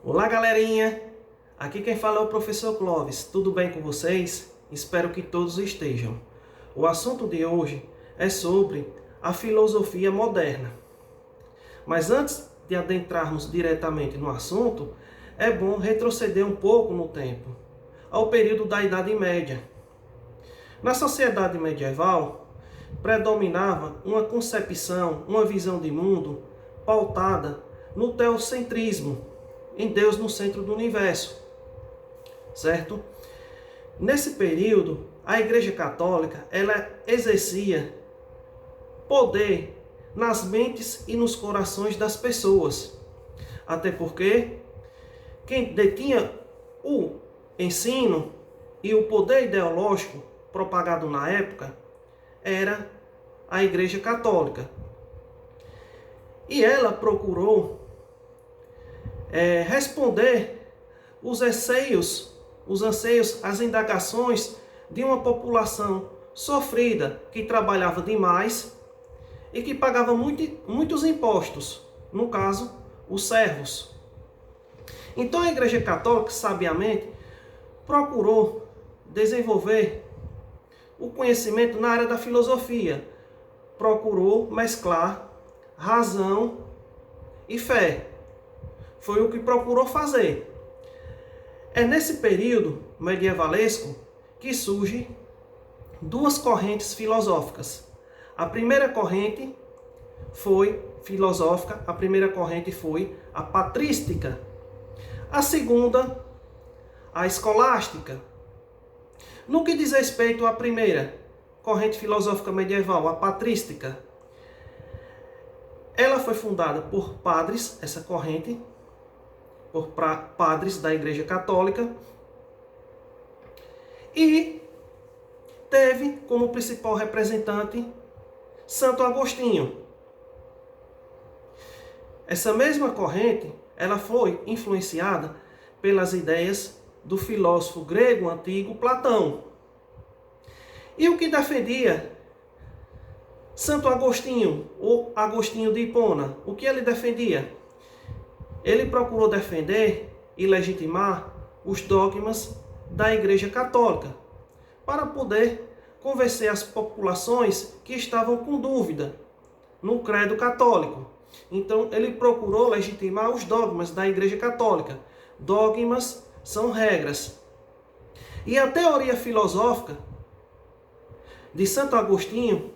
Olá, galerinha! Aqui quem fala é o professor Clóvis. Tudo bem com vocês? Espero que todos estejam. O assunto de hoje é sobre a filosofia moderna. Mas antes de adentrarmos diretamente no assunto, é bom retroceder um pouco no tempo, ao período da Idade Média. Na sociedade medieval, predominava uma concepção, uma visão de mundo pautada no teocentrismo, em Deus no centro do universo, certo? Nesse período, a Igreja Católica, ela exercia poder nas mentes e nos corações das pessoas. Até porque quem detinha o ensino e o poder ideológico propagado na época era a Igreja Católica. E ela procurou responder os anseios, as indagações de uma população sofrida que trabalhava demais e que pagava muitos impostos, no caso, os servos. Então a Igreja Católica, sabiamente, procurou desenvolver o conhecimento na área da filosofia, procurou mesclar razão e fé. Foi o que procurou fazer. É nesse período medievalesco que surgem duas correntes filosóficas. A primeira corrente foi a patrística. A segunda, a escolástica. No que diz respeito à primeira corrente filosófica medieval, a patrística, ela foi fundada por padres, essa corrente, por padres da Igreja Católica, e teve como principal representante Santo Agostinho. Essa mesma corrente, ela foi influenciada pelas ideias do filósofo grego antigo Platão. E o que defendia Santo Agostinho, ou Agostinho de Hipona? O que ele defendia? Ele procurou defender e legitimar os dogmas da Igreja Católica, para poder convencer as populações que estavam com dúvida no credo católico. Então, ele procurou legitimar os dogmas da Igreja Católica. Dogmas são regras. E a teoria filosófica de Santo Agostinho,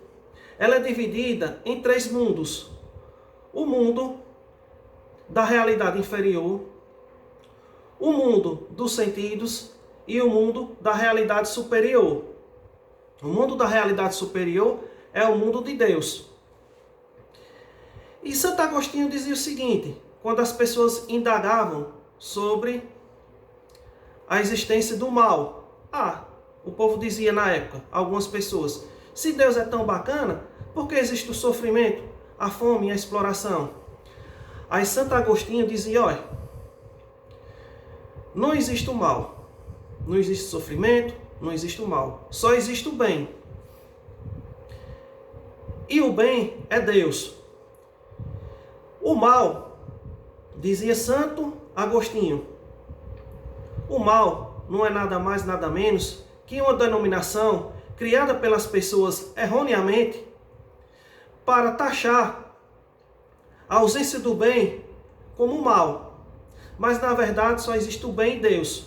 ela é dividida em três mundos. O mundo da realidade inferior, o mundo dos sentidos e o mundo da realidade superior. O mundo da realidade superior é o mundo de Deus. E Santo Agostinho dizia o seguinte, quando as pessoas indagavam sobre a existência do mal. O povo dizia na época, algumas pessoas, se Deus é tão bacana, por que existe o sofrimento, a fome e a exploração? Aí Santo Agostinho dizia, olha, não existe o mal, não existe sofrimento, não existe o mal, só existe o bem. E o bem é Deus. O mal, dizia Santo Agostinho, o mal não é nada mais, nada menos que uma denominação criada pelas pessoas erroneamente para taxar a ausência do bem como mal. Mas na verdade só existe o bem em Deus.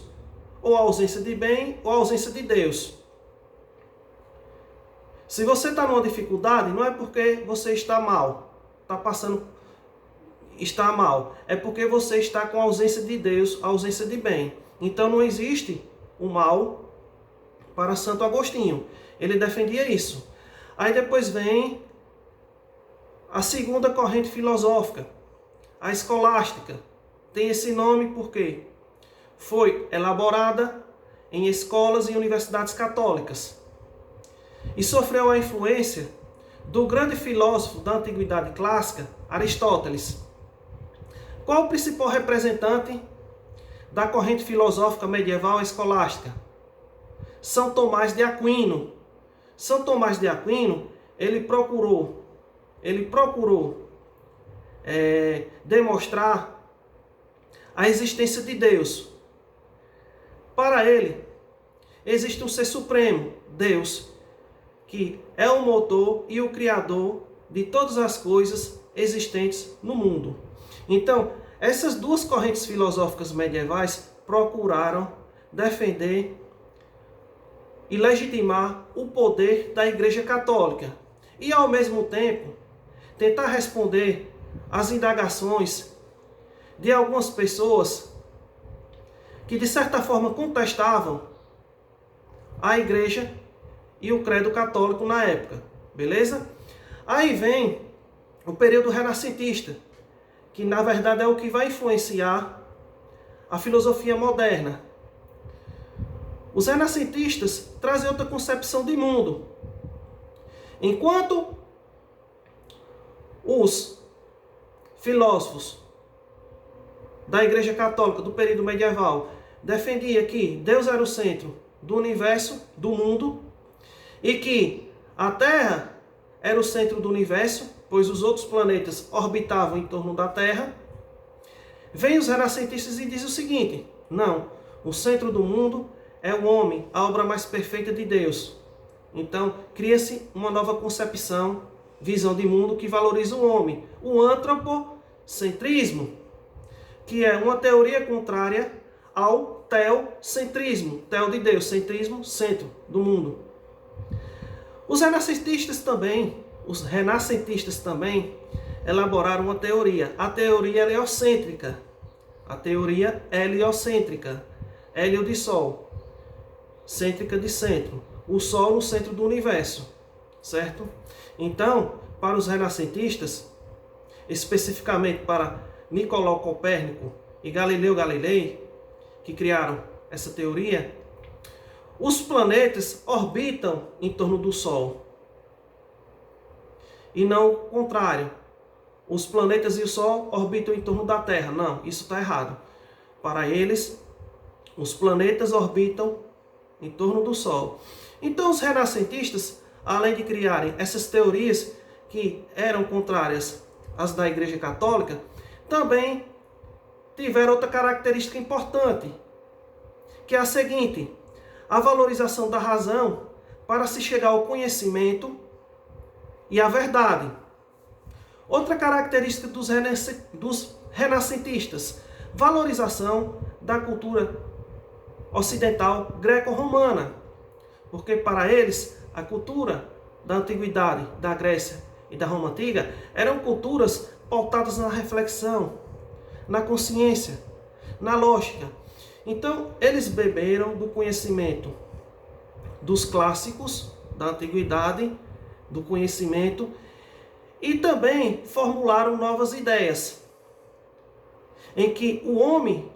Ou a ausência de bem ou a ausência de Deus. Se você está numa dificuldade, não é porque você está mal, está mal. É porque você está com a ausência de Deus, a ausência de bem. Então não existe o mal para Santo Agostinho. Ele defendia isso. Aí depois vem a segunda corrente filosófica, a escolástica. Tem esse nome porque foi elaborada em escolas e universidades católicas e sofreu a influência do grande filósofo da antiguidade clássica, Aristóteles. Qual o principal representante da corrente filosófica medieval escolástica? São Tomás de Aquino. São Tomás de Aquino, ele procurou demonstrar a existência de Deus. Para ele, existe um ser supremo, Deus, que é o motor e o criador de todas as coisas existentes no mundo. Então, essas duas correntes filosóficas medievais procuraram defender e legitimar o poder da Igreja Católica e, ao mesmo tempo, tentar responder às indagações de algumas pessoas que, de certa forma, contestavam a Igreja e o credo católico na época, beleza? Aí vem o período renascentista, que na verdade é o que vai influenciar a filosofia moderna. Os renascentistas trazem outra concepção de mundo. Enquanto os filósofos da Igreja Católica do período medieval defendiam que Deus era o centro do universo, do mundo, e que a Terra era o centro do universo, pois os outros planetas orbitavam em torno da Terra, vem os renascentistas e diz o seguinte: não, o centro do mundo é o homem, a obra mais perfeita de Deus. Então, cria-se uma nova concepção, visão de mundo que valoriza o homem, o antropocentrismo, que é uma teoria contrária ao teocentrismo, teo de Deus, centrismo, centro do mundo. Os renascentistas também elaboraram uma teoria, a teoria heliocêntrica. A teoria heliocêntrica, hélio de Sol, cêntrica de centro, o Sol no centro do universo, certo? Então, para os renascentistas, especificamente para Nicolau Copérnico e Galileu Galilei, que criaram essa teoria, os planetas orbitam em torno do Sol. E não o contrário. Os planetas e o Sol orbitam em torno da Terra. Não, isso está errado. Para eles, os planetas orbitam em torno do Sol. Então, os renascentistas, além de criarem essas teorias que eram contrárias às da Igreja Católica, também tiveram outra característica importante, que é a seguinte: a valorização da razão para se chegar ao conhecimento e à verdade. Outra característica dos renascentistas: valorização da cultura ocidental greco-romana. Porque para eles, a cultura da antiguidade, da Grécia e da Roma Antiga eram culturas pautadas na reflexão, na consciência, na lógica. Então, eles beberam do conhecimento dos clássicos da antiguidade, do conhecimento, e também formularam novas ideias, em que o homem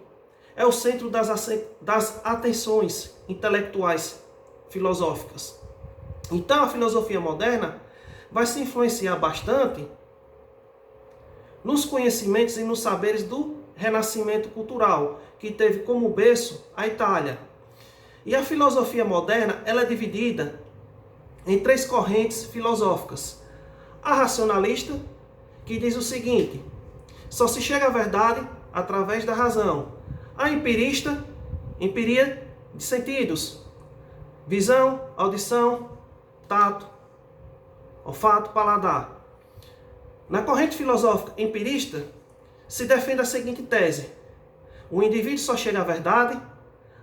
é o centro das atenções intelectuais filosóficas. Então, a filosofia moderna vai se influenciar bastante nos conhecimentos e nos saberes do renascimento cultural, que teve como berço a Itália. E a filosofia moderna, ela é dividida em três correntes filosóficas. A racionalista, que diz o seguinte: só se chega à verdade através da razão. A empirista, empiria de sentidos, visão, audição, tato, olfato, paladar. Na corrente filosófica empirista, se defende a seguinte tese: o indivíduo só chega à verdade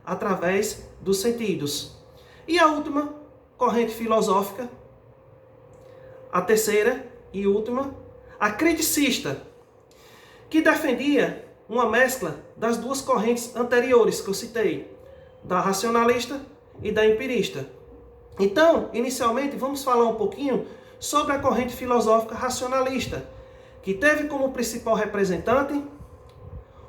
através dos sentidos. E a última corrente filosófica, a terceira e última, a criticista, que defendia uma mescla das duas correntes anteriores que eu citei, da racionalista e da empirista. Então, inicialmente, vamos falar um pouquinho sobre a corrente filosófica racionalista, que teve como principal representante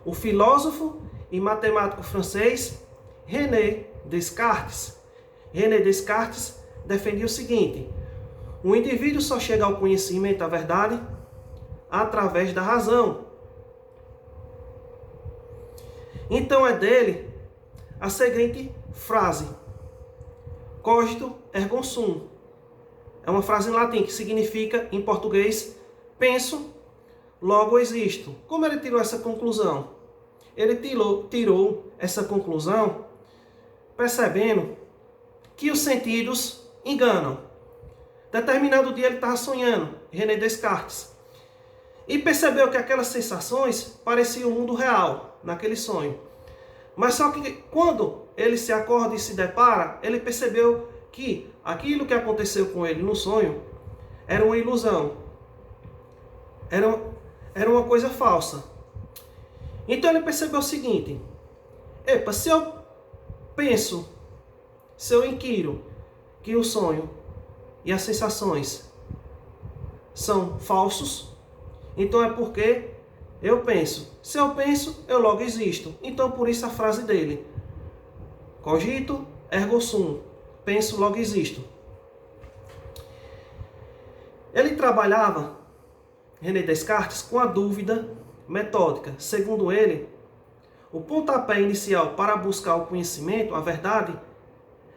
o filósofo e matemático francês René Descartes. René Descartes defendia o seguinte: o indivíduo só chega ao conhecimento da verdade através da razão. Então é dele a seguinte frase: cogito ergo sum. É uma frase em latim que significa, em português, penso, logo existo. Como ele tirou essa conclusão? ele tirou essa conclusão percebendo que os sentidos enganam. Determinado dia ele estava sonhando, René Descartes, e percebeu que aquelas sensações pareciam o mundo real, naquele sonho. Mas só que quando ele se acorda e se depara, ele percebeu que aquilo que aconteceu com ele no sonho era uma ilusão, era uma coisa falsa. Então ele percebeu o seguinte: epa, se eu inquiro que o sonho e as sensações são falsos, então é porque eu penso. Se eu penso, eu logo existo. Então por isso a frase dele: cogito ergo sum, penso logo existo. Ele trabalhava, René Descartes, com a dúvida metódica. Segundo ele, o pontapé inicial para buscar o conhecimento, a verdade,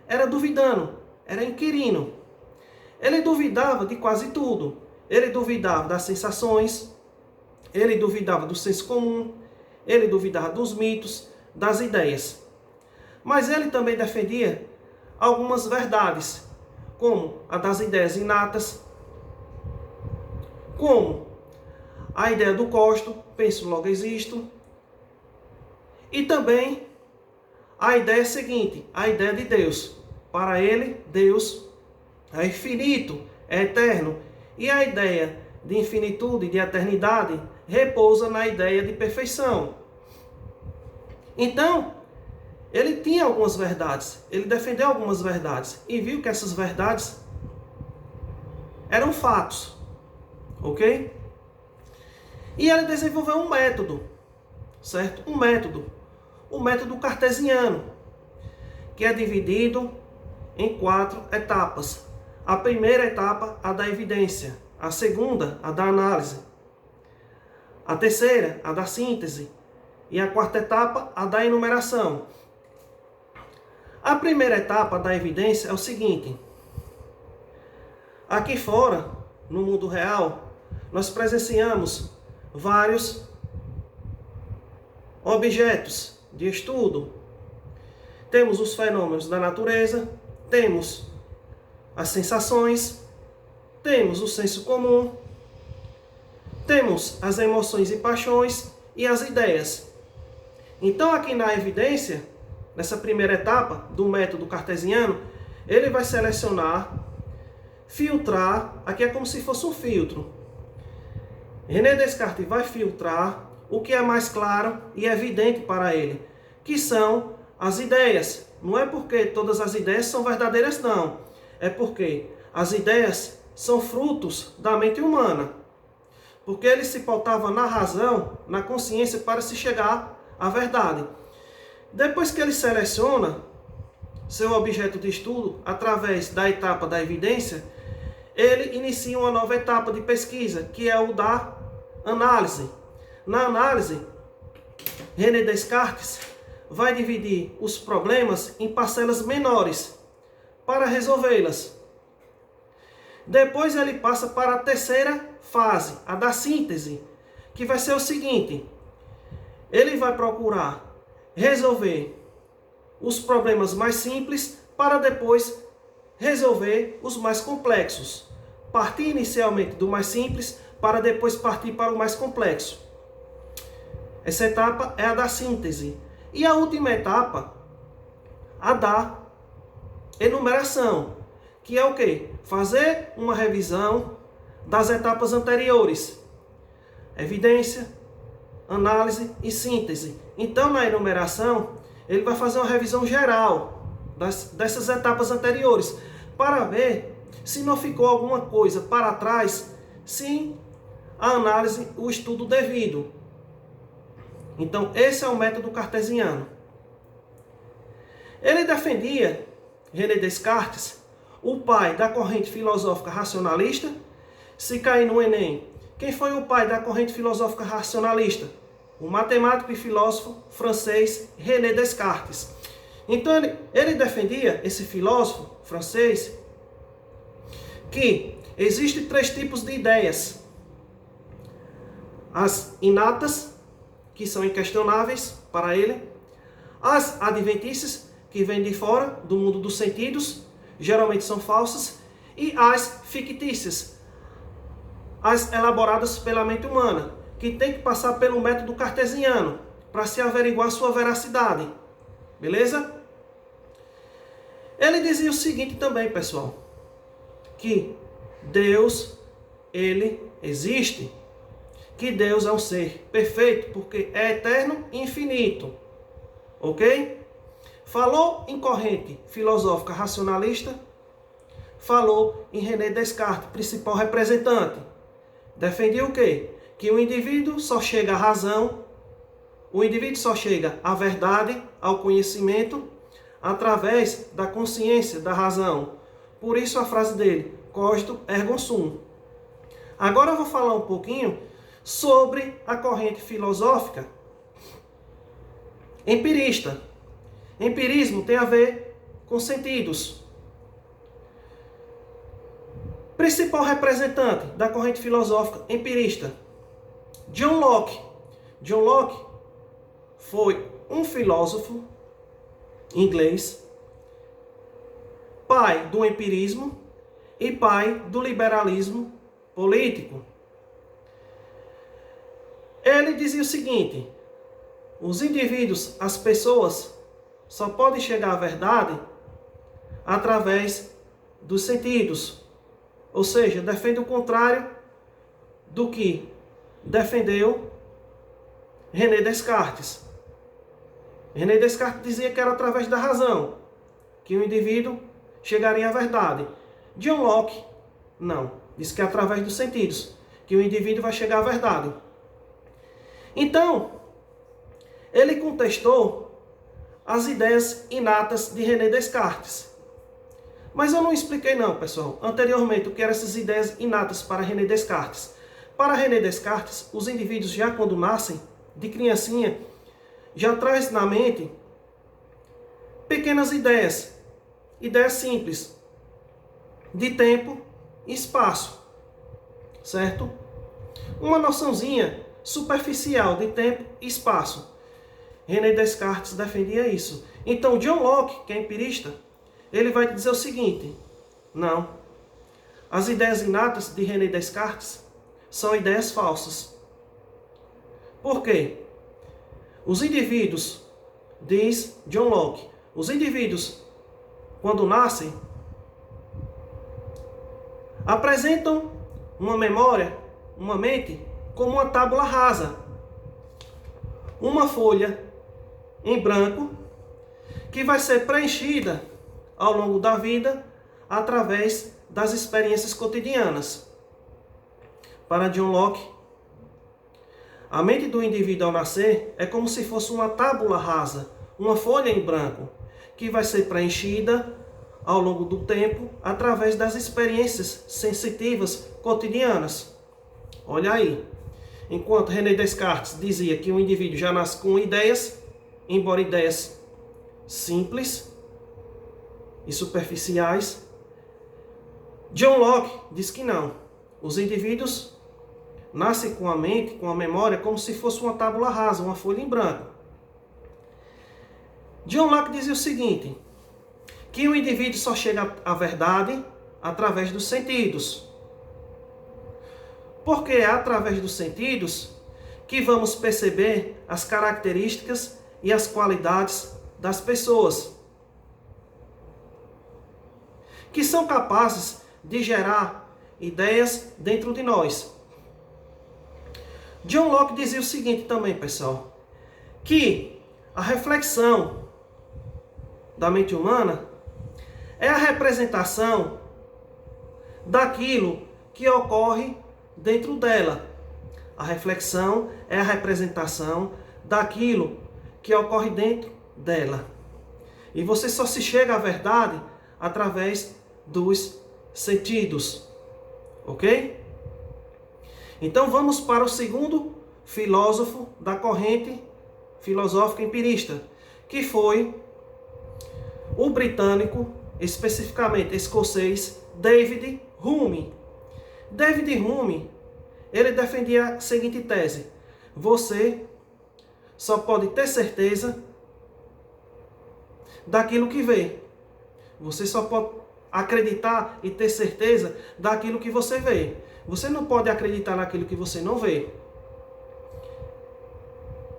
era duvidando, era inquirindo. Ele duvidava de quase tudo. Ele duvidava das sensações, ele duvidava do senso comum, ele duvidava dos mitos, das ideias. Mas ele também defendia algumas verdades, como a das ideias inatas, como a ideia do costo, penso logo existo, e também a ideia seguinte, a ideia de Deus. Para ele, Deus é infinito, é eterno, e a ideia de infinitude, de eternidade, repousa na ideia de perfeição. Então, ele tinha algumas verdades, ele defendeu algumas verdades, e viu que essas verdades eram fatos, ok? E ele desenvolveu um método, certo? O método cartesiano, que é dividido em 4 etapas. A primeira etapa, a da evidência. A segunda, a da análise. A terceira, a da síntese. E a quarta etapa, a da enumeração. A primeira etapa da evidência é o seguinte: aqui fora, no mundo real, nós presenciamos vários objetos de estudo. Temos os fenômenos da natureza, temos as sensações, temos o senso comum, temos as emoções e paixões e as ideias. Então, aqui na evidência, nessa primeira etapa do método cartesiano, ele vai selecionar, filtrar, aqui é como se fosse um filtro. René Descartes vai filtrar o que é mais claro e evidente para ele, que são as ideias. Não é porque todas as ideias são verdadeiras, não. É porque as ideias são frutos da mente humana. Porque ele se pautava na razão, na consciência, para se chegar à verdade. Depois que ele seleciona seu objeto de estudo, através da etapa da evidência, ele inicia uma nova etapa de pesquisa, que é o da análise. Na análise, René Descartes vai dividir os problemas em parcelas menores para resolvê-las. Depois ele passa para a terceira fase, a da síntese, que vai ser o seguinte: ele vai procurar resolver os problemas mais simples para depois resolver os mais complexos. Partir inicialmente do mais simples para depois partir para o mais complexo. Essa etapa é a da síntese. E a última etapa, a da enumeração, que é o quê? Fazer uma revisão das etapas anteriores. Evidência, análise e síntese. Então, na enumeração, ele vai fazer uma revisão geral dessas etapas anteriores, para ver se não ficou alguma coisa para trás, se a análise, o estudo devido. Então, esse é o método cartesiano. Ele defendia, René Descartes, o pai da corrente filosófica racionalista. Se cair no Enem, quem foi o pai da corrente filosófica racionalista? O matemático e filósofo francês René Descartes. Então, ele defendia, esse filósofo francês, que existem 3 tipos de ideias: as inatas, que são inquestionáveis para ele. As adventícias, que vêm de fora, do mundo dos sentidos, geralmente são falsas. E as fictícias, as elaboradas pela mente humana, que tem que passar pelo método cartesiano para se averiguar sua veracidade. Beleza? Ele dizia o seguinte também, pessoal, que Deus, ele existe, que Deus é um ser perfeito, porque é eterno e infinito. Ok? Falou em corrente filosófica racionalista, falou em René Descartes, principal representante. Defendia o quê? Que o indivíduo só chega à razão, o indivíduo só chega à verdade, ao conhecimento, através da consciência, da razão. Por isso a frase dele, cogito ergo sum. Agora eu vou falar um pouquinho sobre a corrente filosófica empirista. Empirismo tem a ver com sentidos. Principal representante da corrente filosófica empirista, John Locke. John Locke foi um filósofo inglês, pai do empirismo e pai do liberalismo político. Ele dizia o seguinte: os indivíduos, as pessoas, só podem chegar à verdade através dos sentidos. Ou seja, defende o contrário do que defendeu René Descartes. René Descartes dizia que era através da razão que o indivíduo chegaria à verdade. John Locke, não. Diz que é através dos sentidos que o indivíduo vai chegar à verdade. Então, ele contestou as ideias inatas de René Descartes. Mas eu não expliquei não, pessoal, anteriormente o que eram essas ideias inatas para René Descartes. Para René Descartes, os indivíduos já quando nascem, de criancinha, já traz na mente pequenas ideias simples, de tempo e espaço, certo? Uma noçãozinha superficial de tempo e espaço. René Descartes defendia isso. Então, John Locke, que é empirista, ele vai dizer o seguinte: não, as ideias inatas de René Descartes são ideias falsas. Por quê? Os indivíduos, diz John Locke, os indivíduos, quando nascem, apresentam uma memória, uma mente, como uma tábula rasa. Uma folha em branco que vai ser preenchida ao longo da vida através das experiências cotidianas. Para John Locke, a mente do indivíduo ao nascer é como se fosse uma tábula rasa, uma folha em branco, que vai ser preenchida ao longo do tempo através das experiências sensitivas cotidianas. Olha aí. Enquanto René Descartes dizia que o indivíduo já nasce com ideias, embora ideias simples e superficiais, John Locke diz que não. Os indivíduos nascem com a mente, com a memória, como se fosse uma tábula rasa, uma folha em branco. John Locke dizia o seguinte, que o indivíduo só chega à verdade através dos sentidos. Porque é através dos sentidos que vamos perceber as características e as qualidades das pessoas, que são capazes de gerar ideias dentro de nós. John Locke dizia o seguinte também, pessoal, que a reflexão da mente humana é a representação daquilo que ocorre dentro dela. A reflexão é a representação daquilo que ocorre dentro dela. E você só se chega à verdade através dos sentidos. Ok? Então vamos para o segundo filósofo da corrente filosófica empirista, que foi o britânico, especificamente escocês, David Hume. David Hume, ele defendia a seguinte tese: você só pode ter certeza daquilo que vê. Você só pode acreditar e ter certeza daquilo que você vê. Você não pode acreditar naquilo que você não vê.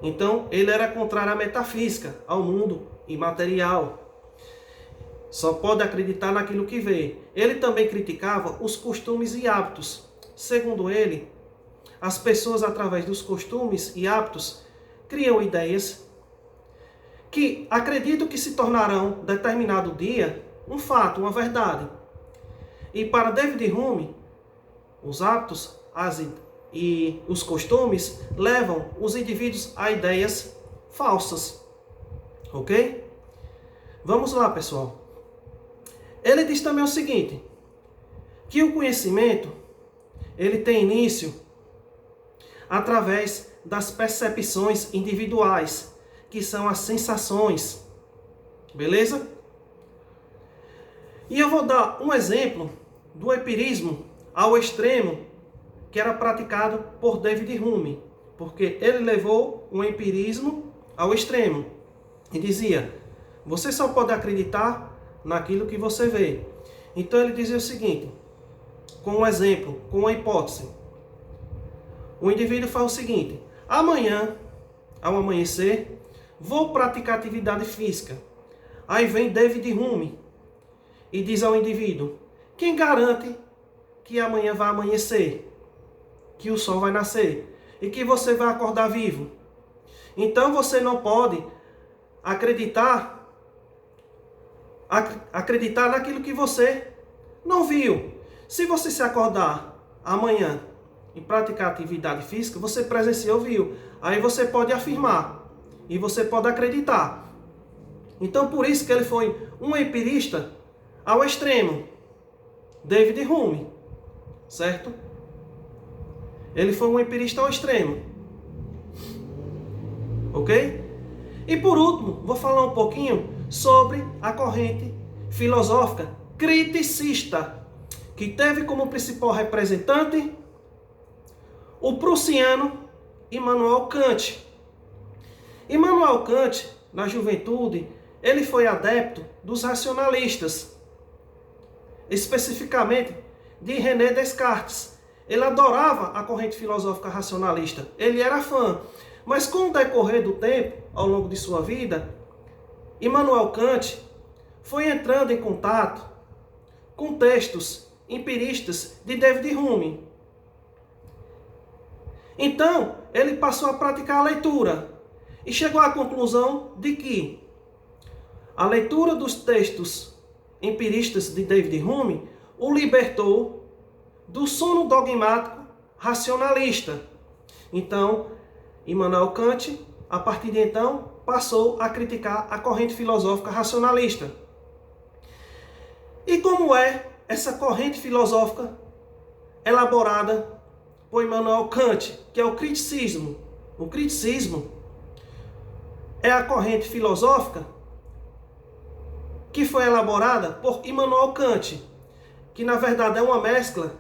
Então, ele era contrário à metafísica, ao mundo imaterial. Só pode acreditar naquilo que vê. Ele também criticava os costumes e hábitos. Segundo ele, as pessoas, através dos costumes e hábitos, criam ideias que acreditam que se tornarão, determinado dia, um fato, uma verdade. E para David Hume, os hábitos e os costumes levam os indivíduos a ideias falsas. Ok? Vamos lá, pessoal. Ele diz também o seguinte, que o conhecimento, ele tem início através das percepções individuais, que são as sensações. Beleza? E eu vou dar um exemplo do empirismo ao extremo que era praticado por David Hume, porque ele levou o empirismo ao extremo e dizia, você só pode acreditar naquilo que você vê. Então ele dizia o seguinte, com um exemplo, com uma hipótese. O indivíduo fala o seguinte, amanhã, ao amanhecer, vou praticar atividade física. Aí vem David Hume e diz ao indivíduo, quem garante que amanhã vai amanhecer? Que o sol vai nascer e que você vai acordar vivo? Então você não pode acreditar naquilo que você não viu. Se você se acordar amanhã e praticar atividade física, você presenciou, viu. Aí você pode afirmar e você pode acreditar. Então por isso que ele foi um empirista ao extremo, David Hume, certo? Ele foi um empirista ao extremo. Ok? E por último, vou falar um pouquinho sobre a corrente filosófica criticista, que teve como principal representante o prussiano Immanuel Kant. Immanuel Kant, na juventude, ele foi adepto dos racionalistas, especificamente de René Descartes. Ele adorava a corrente filosófica racionalista, ele era fã. Mas com o decorrer do tempo, ao longo de sua vida, Immanuel Kant foi entrando em contato com textos empiristas de David Hume. Então, ele passou a praticar a leitura e chegou à conclusão de que a leitura dos textos empiristas de David Hume o libertou do sono dogmático racionalista. Então, Immanuel Kant, a partir de então, passou a criticar a corrente filosófica racionalista. E como é essa corrente filosófica elaborada por Immanuel Kant, que é o criticismo? O criticismo é a corrente filosófica que foi elaborada por Immanuel Kant, que na verdade é uma mescla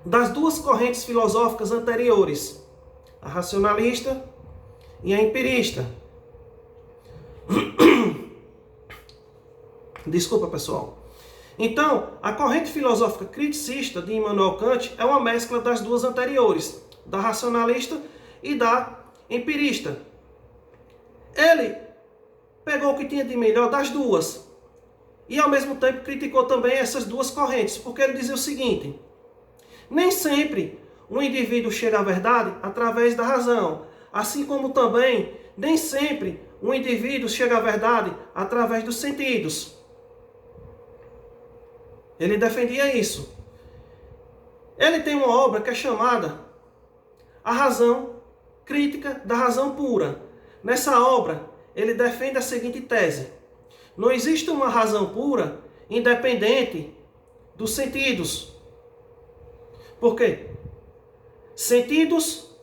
das duas correntes filosóficas anteriores, a racionalista e a empirista. Desculpa, pessoal. Então, a corrente filosófica criticista de Immanuel Kant é uma mescla das duas anteriores, da racionalista e da empirista. Ele pegou o que tinha de melhor das duas e, ao mesmo tempo, criticou também essas duas correntes, porque ele dizia o seguinte, nem sempre um indivíduo chega à verdade através da razão, assim como também nem sempre um indivíduo chega à verdade através dos sentidos. Ele defendia isso. Ele tem uma obra que é chamada A Razão Crítica da Razão Pura. Nessa obra, ele defende a seguinte tese: não existe uma razão pura independente dos sentidos. Por quê? Sentidos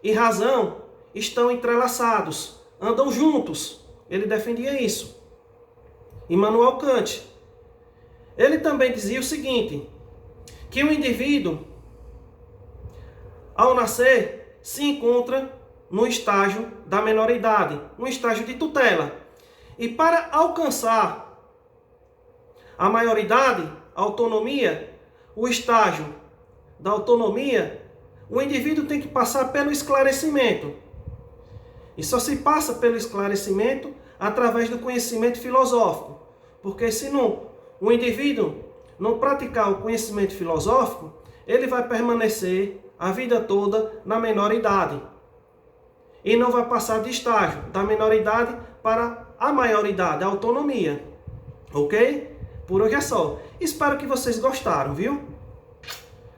e razão estão entrelaçados, andam juntos. Ele defendia isso. Immanuel Kant. Ele também dizia o seguinte, que o indivíduo, ao nascer, se encontra no estágio da menoridade, no estágio de tutela. E para alcançar a maioridade, a autonomia, o estágio da autonomia, o indivíduo tem que passar pelo esclarecimento. E só se passa pelo esclarecimento através do conhecimento filosófico. Porque se não, o indivíduo não praticar o conhecimento filosófico, ele vai permanecer a vida toda na menoridade. E não vai passar de estágio da menoridade para a maioridade, a autonomia. Ok? Por hoje é só. Espero que vocês gostaram, viu?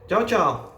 Tchau, tchau.